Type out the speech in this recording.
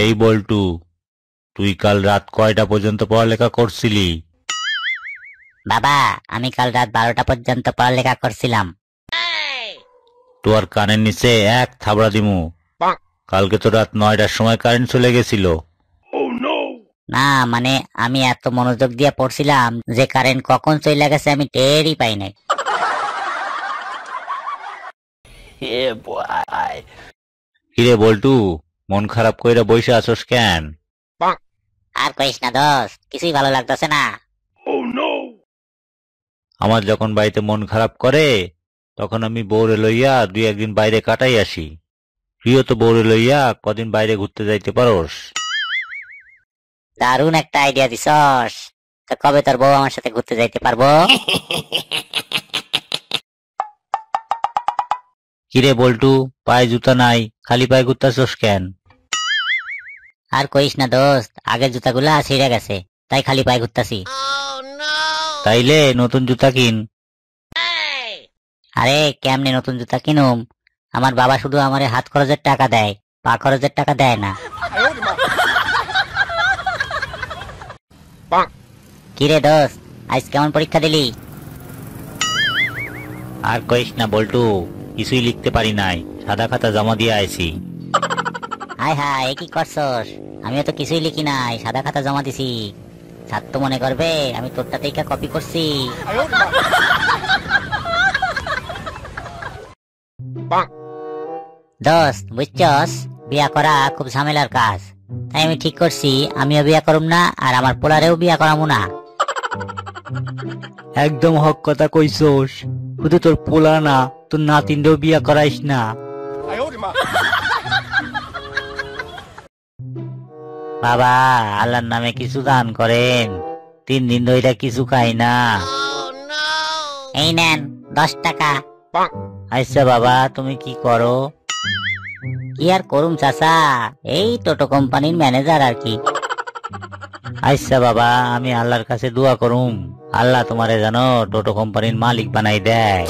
এই বল্টু, তুই কাল রাত কয়টা পর্যন্ত পড়ালেখা করছিলি? বাবা, আমি কাল রাত 12টা পর্যন্ত পড়ালেখা করছিলাম। তোর কানের নিচে এক থাবড়া দিমু। কালকে তো রাত 9টার সময় কারেন্ট চলে গেছিল। না মানে আমি এত মনোযোগ দিয়ে পড়ছিলাম যে কারেন্ট কখন চলে গেছে আমি টেরই পাই নাই। কিরে বল্টু, মন খারাপ কইরা বইসা আছোস কেন? আর কইস না দোস্ত, কিছুই ভালো লাগতেছে না। আমার যখন বাড়িতে মন খারাপ করে তখন আমি বউরে লইয়া 2-1 দিন বাইরে কাটাই আসি। প্রিয় তো বউরে লইয়া কদিন বাইরে ঘুরতে যাইতে পারোস? দারুণ একটা আইডিয়া দিছস। তো কবে তোর বউ আমার সাথে ঘুরতে যাইতে পারবো? কিরে বল্টু, পায়ে জুতা নাই, খালি পায়ে ঘুরতাছোস কেন? আর কইস না দোস্ত, আগের জুতাগুলা ছিঁড়ে গেছে, তাই খালি পায়ে ঘুরতাছি। তাইলে নতুন জুতা কিন। আরে কেমনে নতুন জুতা কিনুম? আমার বাবা শুধু আমারে হাত খরচের টাকা দেয়, পা খরচের টাকা দেয় না। কিরে দোস্ত, আজ কেমন পরীক্ষা দিলি? আর কইস না বল্টু, কিছুই লিখতে পারি নাই, সাদা খাতা জমা দিয়ে আইছি। হায় হায়, এ কি করছস? আমিও তো কিছুই লিখি নাই, সাদা খাতা জমা দিছি। ছাত্র তো মনে করবে আমি তোরটা থেকে কপি করছি। দোস্ত বুঝছস, বিয়া করা খুব ঝামেলার কাজ। তাই আমি ঠিক করছি আমিও বিয়া করুম না, আর আমার পোলারেও বিয়া করামু না। একদম হক কথা কইছস। শুধু তোর পোলা না, তোর নাতিনরেও বিয়া করাইস না। বাবা, আল্লাহর নামে কিছু দান করেন, 3 দিন ধরে কিছু খাই না। এই নেন 10 টাকা। আচ্ছা বাবা, তুমি কি করো? কি আর করুম চাচা, এই টোটো কোম্পানির ম্যানেজার আর কি। আচ্ছা বাবা, আমি আল্লাহর কাছে দোয়া করুম, আল্লাহ তোমারে যেন টোটো কোম্পানির মালিক বানাই দেয়।